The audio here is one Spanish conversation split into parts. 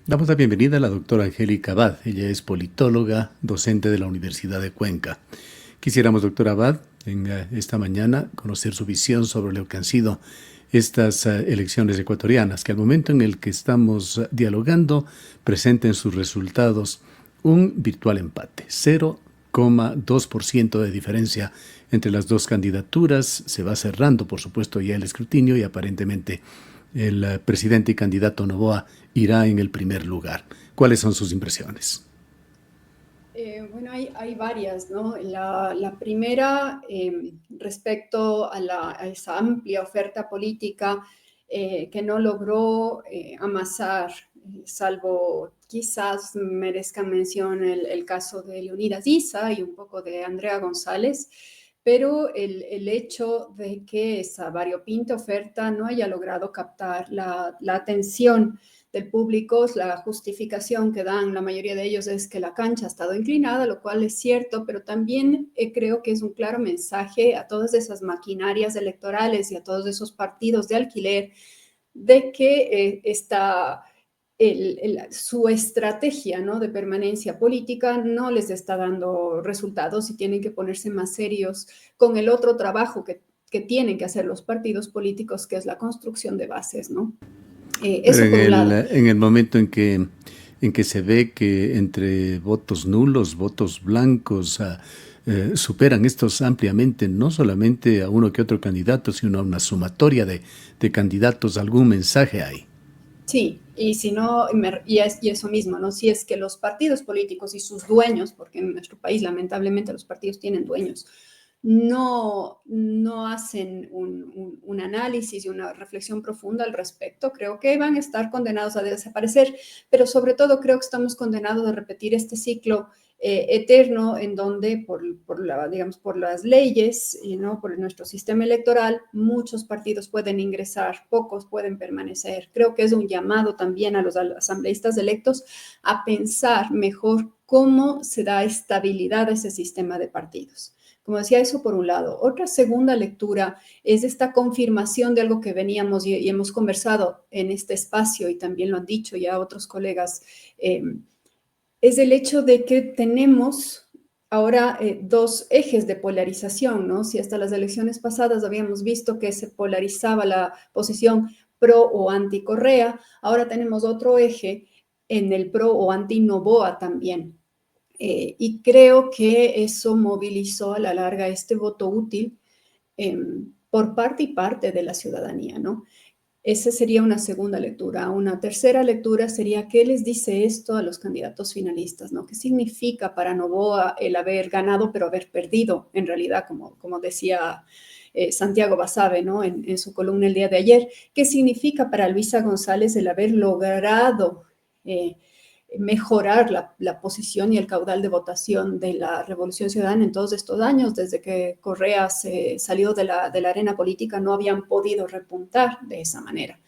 Damos la bienvenida a la doctora Angélica Abad. Ella es politóloga, docente de la Universidad de Cuenca. Quisiéramos, doctora Abad, en esta mañana conocer su visión sobre lo que han sido estas elecciones ecuatorianas, que al momento en el que estamos dialogando presenten sus resultados un virtual empate, 0,2% de diferencia entre las dos candidaturas. Se va cerrando, por supuesto, ya el escrutinio y aparentemente el presidente y candidato Noboa irá en el primer lugar. ¿Cuáles son sus impresiones? Bueno, hay varias, ¿no? La primera, respecto a esa amplia oferta política que no logró amasar, salvo quizás merezca mención el caso de Leonidas Issa y un poco de Andrea González, pero el hecho de que esa variopinta oferta no haya logrado captar la atención del público, la justificación que dan la mayoría de ellos es que la cancha ha estado inclinada, lo cual es cierto, pero también creo que es un claro mensaje a todas esas maquinarias electorales y a todos esos partidos de alquiler de que su estrategia, ¿no?, de permanencia política no les está dando resultados y tienen que ponerse más serios con el otro trabajo que tienen que hacer los partidos políticos, que es la construcción de bases, ¿no? Pero Eso por un lado. en el momento en que se ve que entre votos nulos, votos blancos, superan estos ampliamente, no solamente a uno que otro candidato, sino a una sumatoria de candidatos, algún mensaje hay. Sí, y si no, y eso mismo, ¿no? Si es que los partidos políticos y sus dueños, porque en nuestro país lamentablemente los partidos tienen dueños, no hacen un análisis y una reflexión profunda al respecto, creo que van a estar condenados a desaparecer, pero sobre todo creo que estamos condenados a repetir este ciclo eterno en donde digamos, por las leyes, ¿no?, por nuestro sistema electoral, muchos partidos pueden ingresar, pocos pueden permanecer. Creo que es un llamado también a los asambleístas electos a pensar mejor cómo se da estabilidad a ese sistema de partidos. Como decía, eso por un lado. Otra segunda lectura es esta confirmación de algo que veníamos y hemos conversado en este espacio, y también lo han dicho ya otros colegas, es el hecho de que tenemos ahora dos ejes de polarización, ¿no? Si hasta las elecciones pasadas habíamos visto que se polarizaba la posición pro o anti Correa, ahora tenemos otro eje en el pro o anti Noboa también. Y creo que eso movilizó a la larga este voto útil por parte y parte de la ciudadanía, ¿no? Esa sería una segunda lectura. Una tercera lectura sería qué les dice esto a los candidatos finalistas, ¿no? ¿Qué significa para Noboa el haber ganado pero haber perdido, en realidad, como decía Santiago Basabe, ¿no?, en su columna el día de ayer? ¿Qué significa para Luisa González el haber logrado mejorar la posición y el caudal de votación de la Revolución Ciudadana en todos estos años? Desde que Correa se salió de la arena política, no habían podido repuntar de esa manera.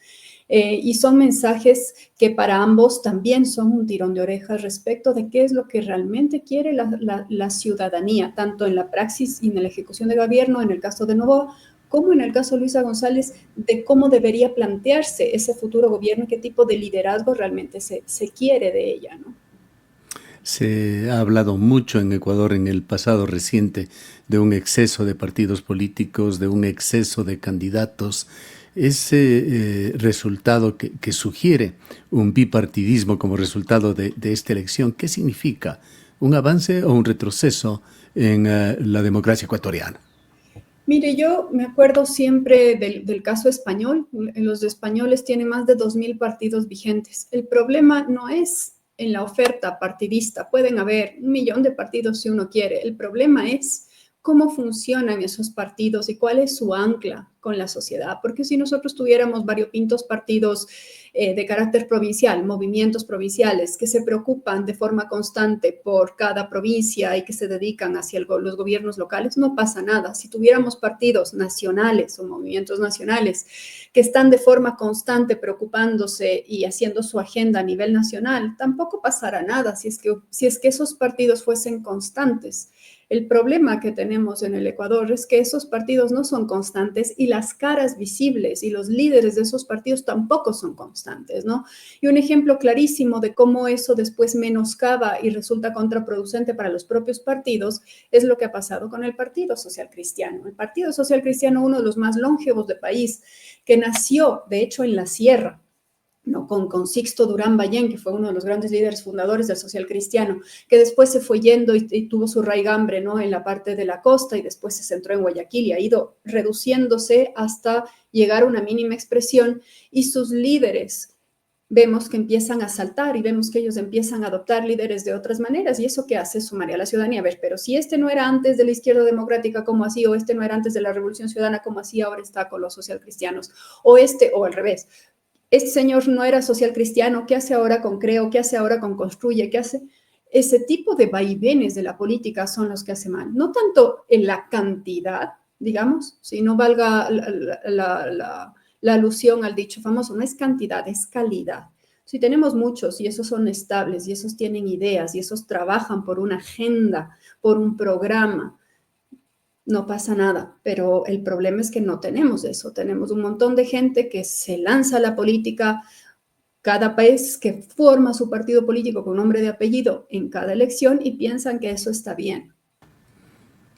Y son mensajes que para ambos también son un tirón de orejas respecto de qué es lo que realmente quiere la ciudadanía, tanto en la praxis y en la ejecución de gobierno, en el caso de Novoa, como en el caso de Luisa González, de cómo debería plantearse ese futuro gobierno y qué tipo de liderazgo realmente se quiere de ella, ¿no? Se ha hablado mucho en Ecuador en el pasado reciente de un exceso de partidos políticos, de un exceso de candidatos. Ese resultado que sugiere un bipartidismo como resultado de esta elección, ¿qué significa? ¿Un avance o un retroceso en la democracia ecuatoriana? Mire, yo me acuerdo siempre del caso español. Los españoles tienen más de 2000 partidos vigentes. El problema no es en la oferta partidista. Pueden haber 1 millón de partidos si uno quiere. El problema es cómo funcionan esos partidos y cuál es su ancla con la sociedad. Porque si nosotros tuviéramos variopintos partidos de carácter provincial, movimientos provinciales que se preocupan de forma constante por cada provincia y que se dedican hacia los gobiernos locales, no pasa nada. Si tuviéramos partidos nacionales o movimientos nacionales que están de forma constante preocupándose y haciendo su agenda a nivel nacional, tampoco pasará nada si es que esos partidos fuesen constantes. El problema que tenemos en el Ecuador es que esos partidos no son constantes y las caras visibles y los líderes de esos partidos tampoco son constantes. constantes, ¿no? Y un ejemplo clarísimo de cómo eso después menoscaba y resulta contraproducente para los propios partidos es lo que ha pasado con el Partido Social Cristiano. El Partido Social Cristiano, uno de los más longevos del país, que nació, de hecho, en la sierra, ¿no? Con Sixto Durán Ballén, que fue uno de los grandes líderes fundadores del social cristiano, que después se fue yendo y tuvo su raigambre, ¿no? En la parte de la costa y después se centró en Guayaquil y ha ido reduciéndose hasta llegar a una mínima expresión y sus líderes vemos que empiezan a saltar y vemos que ellos empiezan a adoptar líderes de otras maneras y eso que hace sumaría a la ciudadanía. A ver, pero si este no era antes de la izquierda democrática como así, o este no era antes de la revolución ciudadana como así, ahora está con los socialcristianos, o al revés. Este señor no era social cristiano, ¿qué hace ahora con Creo? ¿Qué hace ahora con Construye? ¿Qué hace? Ese tipo de vaivenes de la política son los que hace mal. No tanto en la cantidad, digamos, si no valga la alusión al dicho famoso, no es cantidad, es calidad. Si tenemos muchos y esos son estables y esos tienen ideas y esos trabajan por una agenda, por un programa, no pasa nada, pero el problema es que no tenemos eso. Tenemos un montón de gente que se lanza a la política cada país, que forma su partido político con nombre de apellido en cada elección y piensan que eso está bien.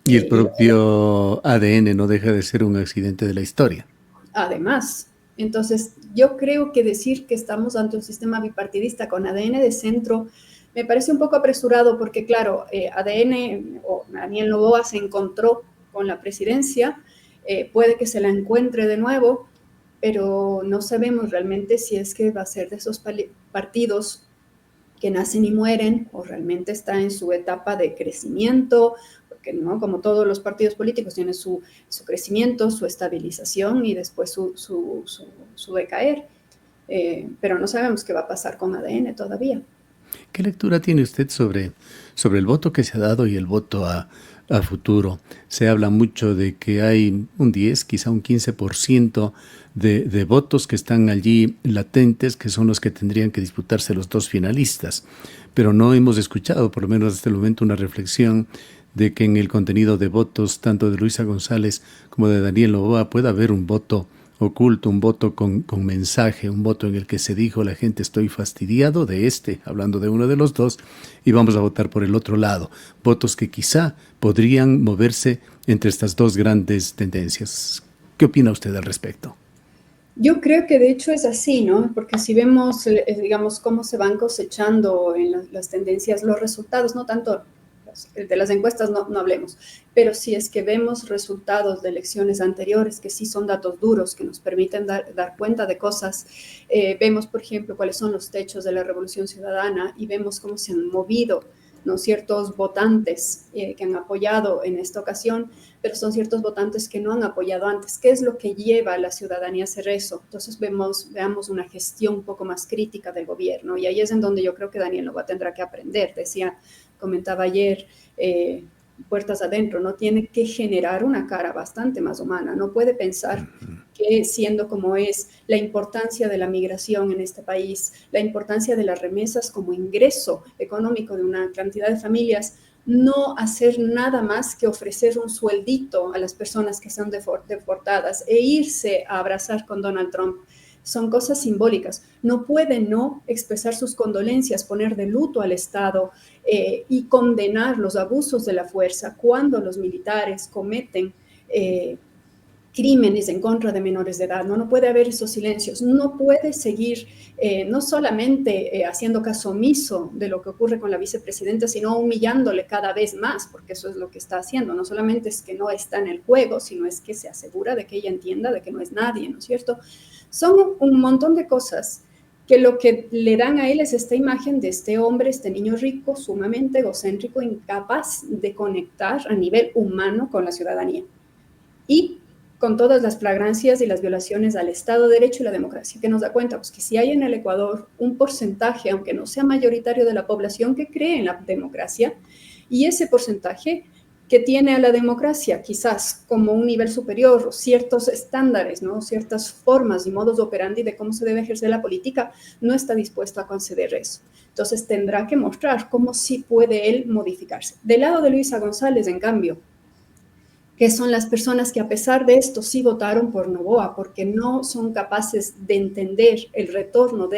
Y el propio ADN no deja de ser un accidente de la historia. Además, entonces yo creo que decir que estamos ante un sistema bipartidista con ADN de centro me parece un poco apresurado porque, claro, ADN o Daniel Noboa se encontró con la presidencia, puede que se la encuentre de nuevo, pero no sabemos realmente si es que va a ser de esos partidos que nacen y mueren o realmente está en su etapa de crecimiento, porque no, como todos los partidos políticos tienen su crecimiento, su estabilización y después su decaer, pero no sabemos qué va a pasar con ADN todavía. ¿Qué lectura tiene usted sobre el voto que se ha dado y el voto a futuro? Se habla mucho de que hay un 10, quizá un 15% de votos que están allí latentes, que son los que tendrían que disputarse los dos finalistas. Pero no hemos escuchado, por lo menos hasta el momento, una reflexión de que en el contenido de votos, tanto de Luisa González como de Daniel Noboa, pueda haber un voto oculto, un voto con mensaje, un voto en el que se dijo la gente estoy fastidiado de hablando de uno de los dos, y vamos a votar por el otro lado. Votos que quizá podrían moverse entre estas dos grandes tendencias. ¿Qué opina usted al respecto? Yo creo que de hecho es así, ¿no? Porque si vemos, digamos, cómo se van cosechando en las tendencias, los resultados, no tanto de las encuestas no hablemos, pero si es que vemos resultados de elecciones anteriores, que sí son datos duros, que nos permiten dar cuenta de cosas, vemos, por ejemplo, cuáles son los techos de la Revolución Ciudadana y vemos cómo se han movido, ¿no? Ciertos votantes que han apoyado en esta ocasión, pero son ciertos votantes que no han apoyado antes. ¿Qué es lo que lleva a la ciudadanía a hacer eso? Entonces veamos una gestión un poco más crítica del gobierno y ahí es en donde yo creo que Daniel Noboa tendrá que aprender. Comentaba ayer, puertas adentro, ¿no? Tiene que generar una cara bastante más humana, no puede pensar que siendo como es la importancia de la migración en este país, la importancia de las remesas como ingreso económico de una cantidad de familias, no hacer nada más que ofrecer un sueldito a las personas que son deportadas e irse a abrazar con Donald Trump. Son cosas simbólicas. No puede no expresar sus condolencias, poner de luto al Estado y condenar los abusos de la fuerza cuando los militares cometen crímenes en contra de menores de edad. No puede haber esos silencios. No puede seguir no solamente haciendo caso omiso de lo que ocurre con la vicepresidenta, sino humillándole cada vez más, porque eso es lo que está haciendo. No solamente es que no está en el juego, sino es que se asegura de que ella entienda de que no es nadie, ¿no es cierto? Son un montón de cosas que lo que le dan a él es esta imagen de este hombre, este niño rico, sumamente egocéntrico, incapaz de conectar a nivel humano con la ciudadanía. Y con todas las flagrancias y las violaciones al Estado de Derecho y la democracia, que nos da cuenta pues, que si hay en el Ecuador un porcentaje, aunque no sea mayoritario de la población, que cree en la democracia, y ese porcentaje que tiene a la democracia quizás como un nivel superior, ciertos estándares, ¿no? Ciertas formas y modos operandi de cómo se debe ejercer la política, no está dispuesto a conceder eso. Entonces tendrá que mostrar cómo sí puede él modificarse. Del lado de Luisa González, en cambio, que son las personas que a pesar de esto sí votaron por Noboa, porque no son capaces de entender el retorno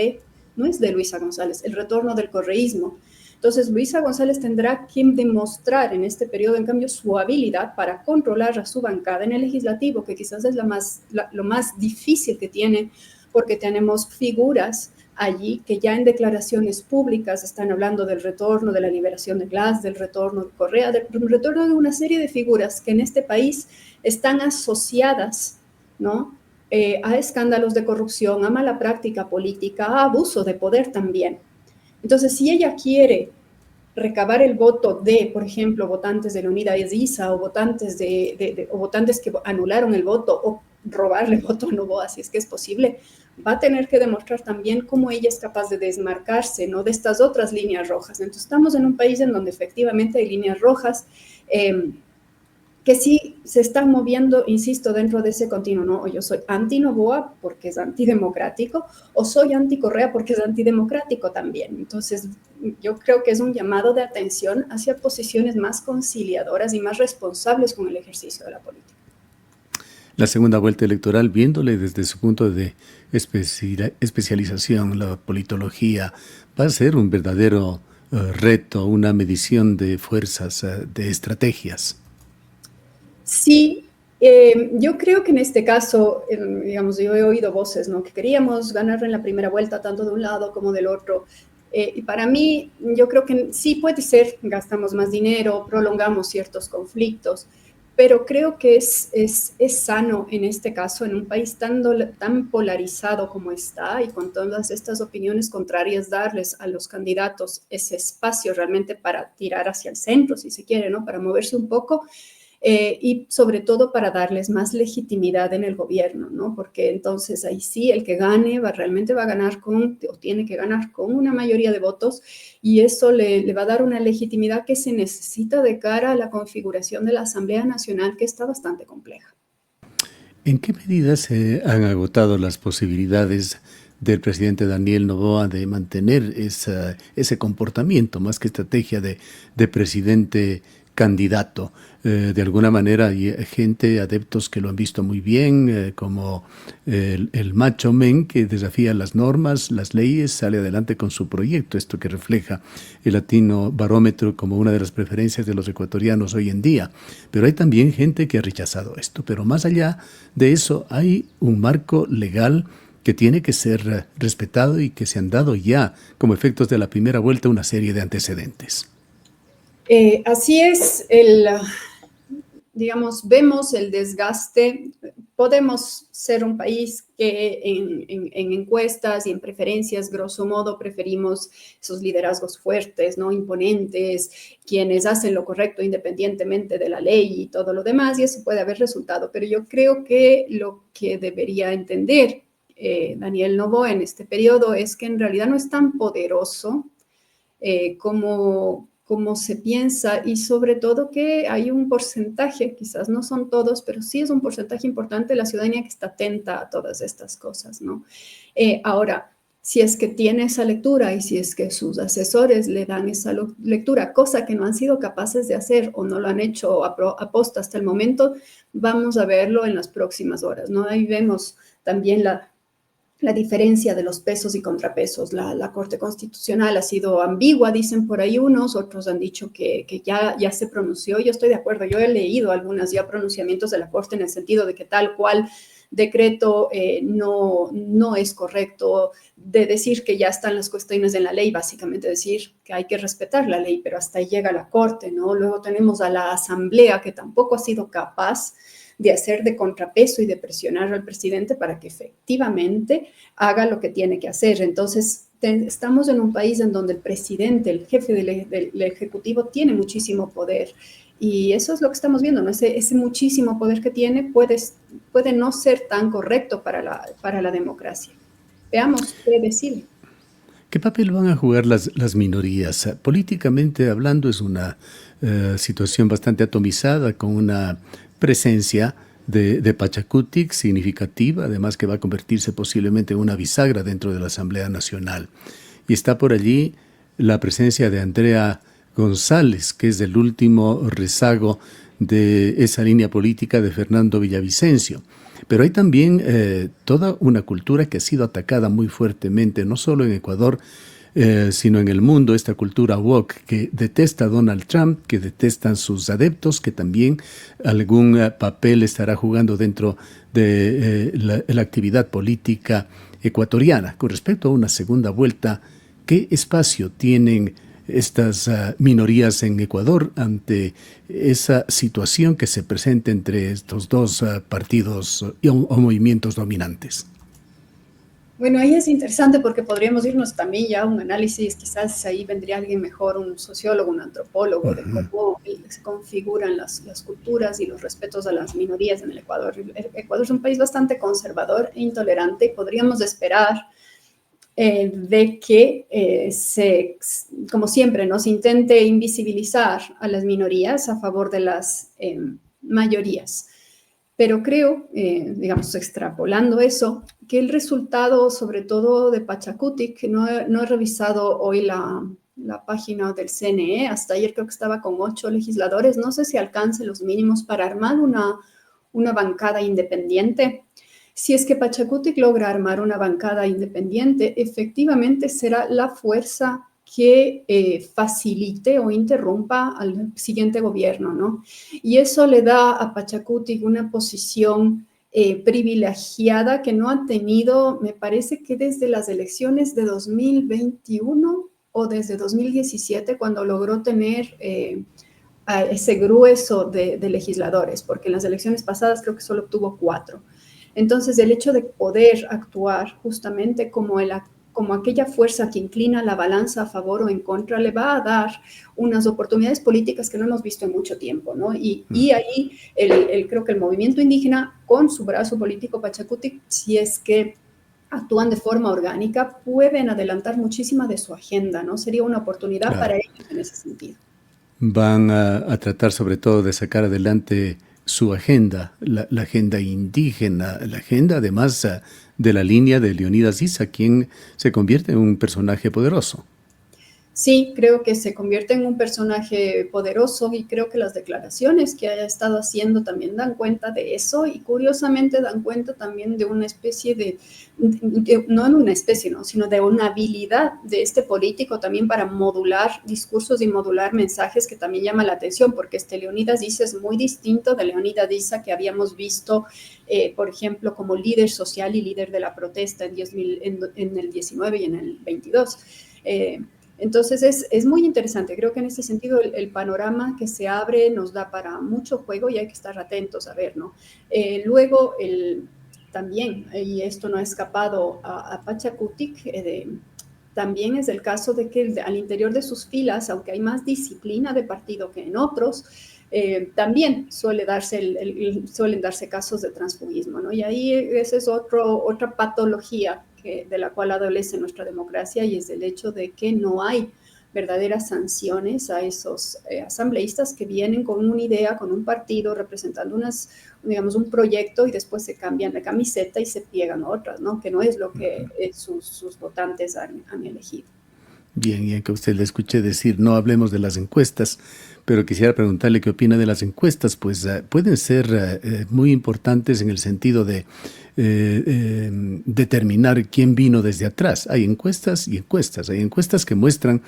no es de Luisa González, el retorno del correísmo. Entonces, Luisa González tendrá que demostrar en este periodo, en cambio, su habilidad para controlar a su bancada en el legislativo, que quizás es lo más difícil que tiene, porque tenemos figuras allí que ya en declaraciones públicas están hablando del retorno de la liberación de Glass, del retorno de Correa, del retorno de una serie de figuras que en este país están asociadas, ¿no? A escándalos de corrupción, a mala práctica política, a abuso de poder también. Entonces, si ella quiere recabar el voto de, por ejemplo, votantes de la Unidad Iza o votantes o votantes que anularon el voto o robarle el voto a Noboa, si es que es posible, va a tener que demostrar también cómo ella es capaz de desmarcarse, ¿no?, de estas otras líneas rojas. Entonces, estamos en un país en donde efectivamente hay líneas rojas que sí se están moviendo, insisto, dentro de ese continuo, ¿no? O yo soy anti-Noboa porque es antidemocrático, o soy anti-Correa porque es antidemocrático también. Entonces, yo creo que es un llamado de atención hacia posiciones más conciliadoras y más responsables con el ejercicio de la política. La segunda vuelta electoral, viéndole desde su punto de especialización, la politología, va a ser un verdadero reto, una medición de fuerzas, de estrategias. Sí, yo creo que en este caso, digamos, yo he oído voces, ¿no?, que queríamos ganar en la primera vuelta tanto de un lado como del otro. Y para mí, yo creo que sí puede ser, gastamos más dinero, prolongamos ciertos conflictos, pero creo que es sano en este caso, en un país tan polarizado como está y con todas estas opiniones contrarias, darles a los candidatos ese espacio realmente para tirar hacia el centro, si se quiere, ¿no?, para moverse un poco. Y sobre todo para darles más legitimidad en el gobierno, ¿no? Porque entonces ahí sí el que gane realmente va a ganar o tiene que ganar con una mayoría de votos, y eso le va a dar una legitimidad que se necesita de cara a la configuración de la Asamblea Nacional, que está bastante compleja. ¿En qué medida se han agotado las posibilidades del presidente Daniel Noboa de mantener ese comportamiento, más que estrategia de presidente candidato? De alguna manera hay gente, adeptos que lo han visto muy bien, como el macho men que desafía las normas, las leyes, sale adelante con su proyecto, esto que refleja el Latino Barómetro como una de las preferencias de los ecuatorianos hoy en día. Pero hay también gente que ha rechazado esto. Pero más allá de eso, hay un marco legal que tiene que ser respetado y que se han dado ya, como efectos de la primera vuelta, una serie de antecedentes. Así es, digamos, vemos el desgaste. Podemos ser un país que en encuestas y en preferencias, grosso modo, preferimos esos liderazgos fuertes, ¿no?, imponentes, quienes hacen lo correcto independientemente de la ley y todo lo demás, y eso puede haber resultado. Pero yo creo que lo que debería entender Daniel Noboa en este periodo es que en realidad no es tan poderoso como se piensa, y sobre todo que hay un porcentaje, quizás no son todos, pero sí es un porcentaje importante de la ciudadanía que está atenta a todas estas cosas, ¿no? Ahora, si es que tiene esa lectura y si es que sus asesores le dan esa lectura, cosa que no han sido capaces de hacer o no lo han hecho a posta hasta el momento, vamos a verlo en las próximas horas, ¿no? Ahí vemos también la diferencia de los pesos y contrapesos. La Corte Constitucional ha sido ambigua, dicen por ahí unos, otros han dicho que ya se pronunció. Yo estoy de acuerdo, yo he leído algunas ya pronunciamientos de la Corte en el sentido de que tal cual decreto no es correcto, de decir que ya están las cuestiones en la ley, básicamente decir que hay que respetar la ley, pero hasta ahí llega la Corte, ¿no? Luego tenemos a la Asamblea, que tampoco ha sido capaz de hacer de contrapeso y de presionar al presidente para que efectivamente haga lo que tiene que hacer. Entonces, estamos en un país en donde el presidente, el jefe del Ejecutivo, tiene muchísimo poder. Y eso es lo que estamos viendo, ¿no? Ese muchísimo poder que tiene puede no ser tan correcto para la democracia. Veamos qué decide. ¿Qué papel van a jugar las minorías? Políticamente hablando, es una situación bastante atomizada, con una presencia de Pachacutic significativa, además que va a convertirse posiblemente en una bisagra dentro de la Asamblea Nacional. Y está por allí la presencia de Andrea González, que es el último rezago de esa línea política de Fernando Villavicencio. Pero hay también toda una cultura que ha sido atacada muy fuertemente, no solo en Ecuador, sino en el mundo, esta cultura woke que detesta a Donald Trump, que detestan sus adeptos, que también algún papel estará jugando dentro de la actividad política ecuatoriana. Con respecto a una segunda vuelta, ¿qué espacio tienen estas minorías en Ecuador ante esa situación que se presenta entre estos dos partidos o movimientos dominantes? Bueno, ahí es interesante porque podríamos irnos también ya a un análisis, quizás ahí vendría alguien mejor, un sociólogo, un antropólogo, de cómo se configuran las culturas y los respetos a las minorías en el Ecuador. El Ecuador es un país bastante conservador e intolerante y podríamos esperar de que como siempre, ¿no? Se intente invisibilizar a las minorías a favor de las mayorías. Pero creo, digamos, extrapolando eso, que el resultado, sobre todo de Pachacutic, que no he revisado hoy la página del CNE, hasta ayer creo que estaba con 8 legisladores, no sé si alcance los mínimos para armar una bancada independiente. Si es que Pachacutic logra armar una bancada independiente, efectivamente será la fuerza que facilite o interrumpa al siguiente gobierno, ¿no? Y eso le da a Pachacutic una posición privilegiada que no ha tenido, me parece que desde las elecciones de 2021 o desde 2017, cuando logró tener a ese grueso de legisladores, porque en las elecciones pasadas creo que solo obtuvo 4. Entonces, el hecho de poder actuar justamente como aquella fuerza que inclina la balanza a favor o en contra, le va a dar unas oportunidades políticas que no hemos visto en mucho tiempo, ¿no? Y ahí creo que el movimiento indígena, con su brazo político Pachacutic, si es que actúan de forma orgánica, pueden adelantar muchísima de su agenda, ¿no? Sería una oportunidad Claro. para ellos en ese sentido. Van a tratar sobre todo de sacar adelante su agenda, la agenda indígena, la agenda además de la línea de Leonidas Issa, quien se convierte en un personaje poderoso. Sí, creo que se convierte en un personaje poderoso y creo que las declaraciones que haya estado haciendo también dan cuenta de eso y curiosamente dan cuenta también de una especie no en una especie, ¿no? Sino de una habilidad de este político también para modular discursos y modular mensajes que también llama la atención porque este Leonidas Issa es muy distinto de Leonidas Issa que habíamos visto, por ejemplo, como líder social y líder de la protesta en el 19 y en el 22. Entonces es muy interesante, creo que en ese sentido el panorama que se abre nos da para mucho juego y hay que estar atentos a ver, ¿no? Luego también, y esto no ha escapado a Pachacutic, también es el caso de que al interior de sus filas, aunque hay más disciplina de partido que en otros, también suelen darse casos de transfugismo, ¿no? Y ahí esa es otra patología de la cual adolece nuestra democracia y es el hecho de que no hay verdaderas sanciones a esos asambleístas que vienen con una idea, con un partido, representando digamos, un proyecto y después se cambian la camiseta y se pliegan otras, ¿no? Que no es lo que sus votantes han elegido. Bien, y aunque usted le escuché decir, no hablemos de las encuestas, pero quisiera preguntarle qué opina de las encuestas, pues pueden ser muy importantes en el sentido de determinar quién vino desde atrás. Hay encuestas y encuestas. Hay encuestas que muestran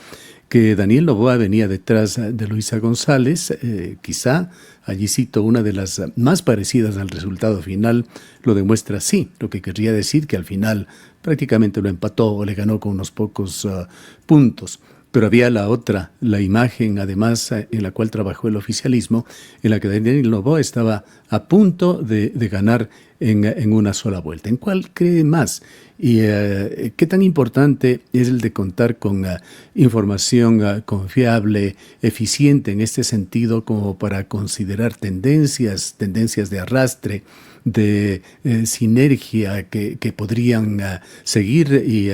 que Daniel Noboa venía detrás de Luisa González, quizá, allí cito una de las más parecidas al resultado final, lo demuestra así, lo que querría decir que al final prácticamente lo empató o le ganó con unos pocos puntos. Pero había la otra, la imagen además en la cual trabajó el oficialismo, en la que Daniel Noboa estaba a punto de ganar en una sola vuelta. ¿En cuál cree más? ¿Y qué tan importante es el de contar con información confiable, eficiente en este sentido como para considerar tendencias de arrastre, de sinergia que podrían seguir y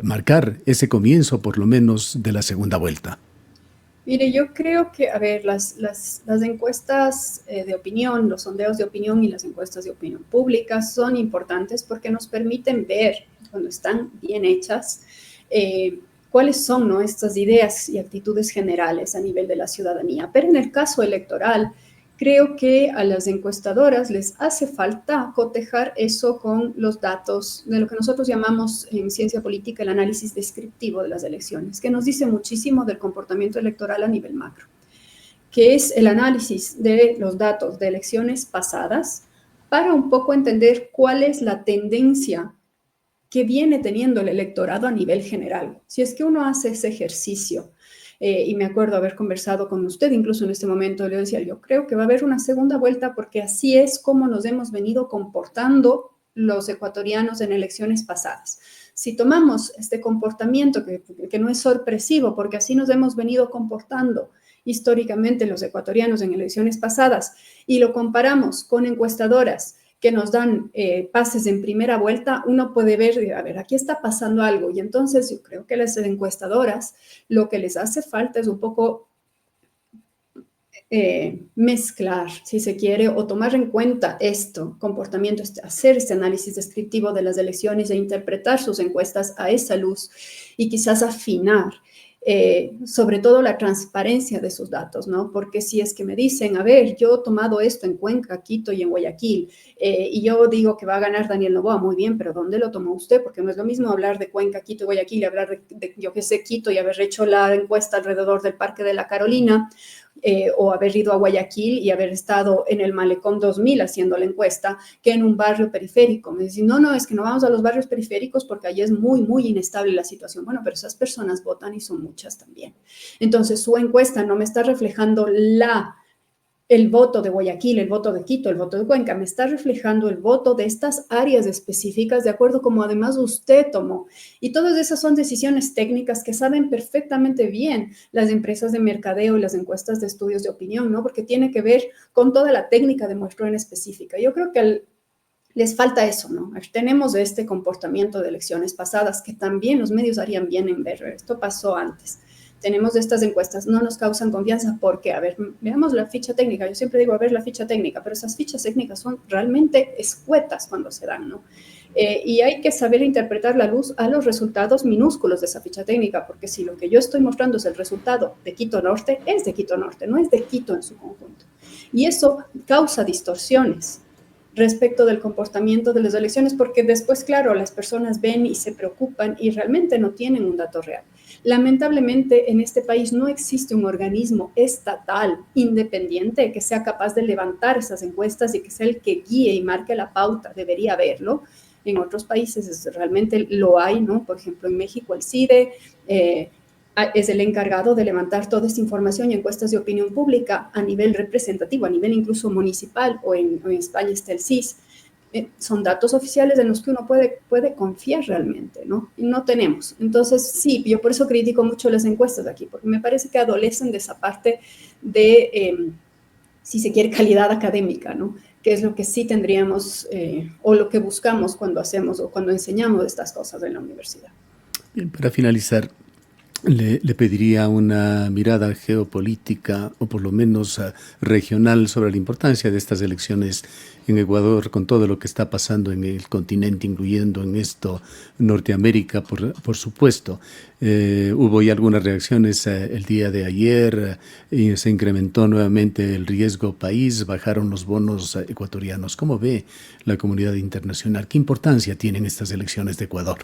marcar ese comienzo por lo menos de la segunda vuelta? Mire, yo creo que, a ver, las encuestas de opinión, los sondeos de opinión y las encuestas de opinión pública son importantes porque nos permiten ver, cuando están bien hechas, cuáles son, ¿no?, estas ideas y actitudes generales a nivel de la ciudadanía. Pero en el caso electoral, Creo que a las encuestadoras les hace falta cotejar eso con los datos de lo que nosotros llamamos en ciencia política el análisis descriptivo de las elecciones, que nos dice muchísimo del comportamiento electoral a nivel macro, que es el análisis de los datos de elecciones pasadas para un poco entender cuál es la tendencia que viene teniendo el electorado a nivel general. Si es que uno hace ese ejercicio, y me acuerdo haber conversado con usted incluso en este momento, le decía, yo creo que va a haber una segunda vuelta porque así es como nos hemos venido comportando los ecuatorianos en elecciones pasadas. Si tomamos este comportamiento que no es sorpresivo, porque así nos hemos venido comportando históricamente los ecuatorianos en elecciones pasadas, y lo comparamos con encuestadoras que nos dan pases en primera vuelta, uno puede ver, a ver, aquí está pasando algo. Y entonces yo creo que las encuestadoras lo que les hace falta es un poco mezclar, si se quiere, o tomar en cuenta comportamiento, hacer este análisis descriptivo de las elecciones e interpretar sus encuestas a esa luz y quizás afinar. Sobre todo la transparencia de sus datos, ¿no? Porque si es que me dicen, a ver, yo he tomado esto en Cuenca, Quito y en Guayaquil, y yo digo que va a ganar Daniel Noboa, muy bien, pero ¿dónde lo tomó usted? Porque no es lo mismo hablar de Cuenca, Quito y Guayaquil y hablar yo qué sé, Quito y haber hecho la encuesta alrededor del Parque de la Carolina, o haber ido a Guayaquil y haber estado en el Malecón 2000 haciendo la encuesta, que en un barrio periférico. Me dicen, no, es que no vamos a los barrios periféricos porque allí es muy, muy inestable la situación. Bueno, pero esas personas votan y son muchas también. Entonces, su encuesta no me está reflejando el voto de Guayaquil, el voto de Quito, el voto de Cuenca, me está reflejando el voto de estas áreas específicas de acuerdo como además usted tomó. Y todas esas son decisiones técnicas que saben perfectamente bien las empresas de mercadeo y las encuestas de estudios de opinión, ¿no? Porque tiene que ver con toda la técnica de muestreo en específica. Yo creo que les falta eso, ¿no? Tenemos este comportamiento de elecciones pasadas que también los medios harían bien en ver. Esto pasó antes. Tenemos estas encuestas, no nos causan confianza porque, a ver, veamos la ficha técnica. Yo siempre digo, a ver la ficha técnica, pero esas fichas técnicas son realmente escuetas cuando se dan, ¿no? Y hay que saber interpretar la luz a los resultados minúsculos de esa ficha técnica, porque si lo que yo estoy mostrando es el resultado de Quito Norte, es de Quito Norte, no es de Quito en su conjunto. Y eso causa distorsiones respecto del comportamiento de las elecciones, porque después, claro, las personas ven y se preocupan y realmente no tienen un dato real. Lamentablemente, en este país no existe un organismo estatal independiente que sea capaz de levantar esas encuestas y que sea el que guíe y marque la pauta. Debería haberlo. En otros países realmente lo hay, ¿no? Por ejemplo, en México el CIDE es el encargado de levantar toda esta información y encuestas de opinión pública a nivel representativo, a nivel incluso municipal, o en España está el CIS. Son datos oficiales en los que uno puede confiar realmente, ¿no? Y no tenemos. Entonces, sí, yo por eso critico mucho las encuestas aquí, porque me parece que adolecen de esa parte de, si se quiere, calidad académica, ¿no? Que es lo que sí tendríamos, o lo que buscamos cuando hacemos o cuando enseñamos estas cosas en la universidad. Bien, para finalizar, le pediría una mirada geopolítica o por lo menos regional sobre la importancia de estas elecciones en Ecuador con todo lo que está pasando en el continente, incluyendo en esto Norteamérica, por supuesto. Hubo ya algunas reacciones el día de ayer y se incrementó nuevamente el riesgo país, bajaron los bonos ecuatorianos. ¿Cómo ve la comunidad internacional? ¿Qué importancia tienen estas elecciones de Ecuador?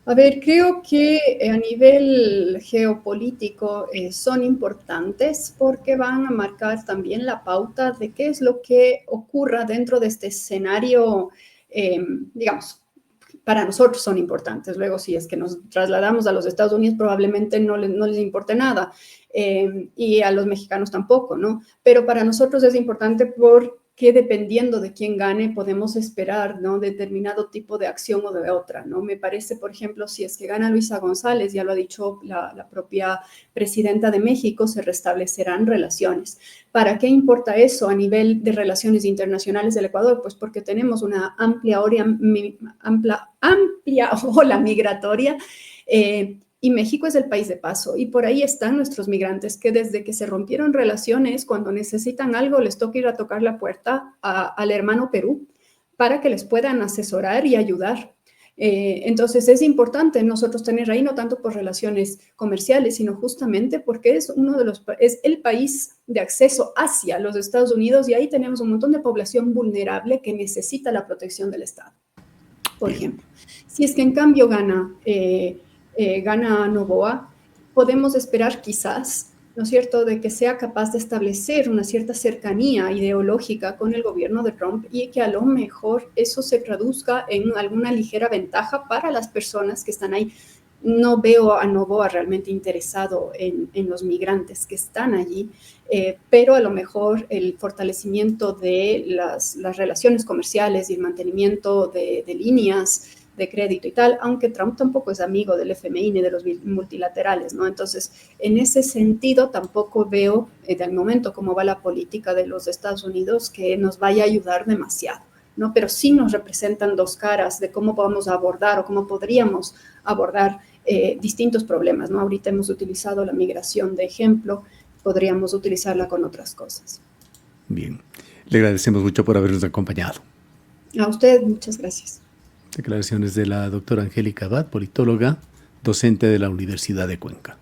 A ver, creo que a nivel geopolítico son importantes porque van a marcar también la pauta de qué es lo que ocurra dentro de este escenario, digamos, para nosotros son importantes. Luego, si es que nos trasladamos a los Estados Unidos, probablemente no les importe nada, y a los mexicanos tampoco, ¿no? Pero para nosotros es importante porque dependiendo de quién gane, podemos esperar, ¿no? Determinado tipo de acción o de otra, ¿no? Me parece, por ejemplo, si es que gana Luisa González, ya lo ha dicho la propia presidenta de México, se restablecerán relaciones. ¿Para qué importa eso a nivel de relaciones internacionales del Ecuador? Pues porque tenemos una amplia ola migratoria, y México es el país de paso y por ahí están nuestros migrantes que desde que se rompieron relaciones, cuando necesitan algo, les toca ir a tocar la puerta al hermano Perú para que les puedan asesorar y ayudar. Entonces es importante nosotros tener ahí no tanto por relaciones comerciales, sino justamente porque es es el país de acceso hacia los Estados Unidos y ahí tenemos un montón de población vulnerable que necesita la protección del Estado, por ejemplo. Si es que en cambio gana Noboa, podemos esperar quizás, ¿no es cierto?, de que sea capaz de establecer una cierta cercanía ideológica con el gobierno de Trump y que a lo mejor eso se traduzca en alguna ligera ventaja para las personas que están ahí. No veo a Noboa realmente interesado en los migrantes que están allí, pero a lo mejor el fortalecimiento de las relaciones comerciales y el mantenimiento de líneas de crédito y tal, aunque Trump tampoco es amigo del FMI ni de los multilaterales, ¿no? Entonces, en ese sentido, tampoco veo del momento cómo va la política de los Estados Unidos que nos vaya a ayudar demasiado, ¿no? Pero sí nos representan dos caras de cómo podemos abordar o cómo podríamos abordar distintos problemas, ¿no? Ahorita hemos utilizado la migración de ejemplo, podríamos utilizarla con otras cosas. Bien, le agradecemos mucho por habernos acompañado. A usted, muchas gracias. Declaraciones de la doctora Angélica Abad, politóloga, docente de la Universidad de Cuenca.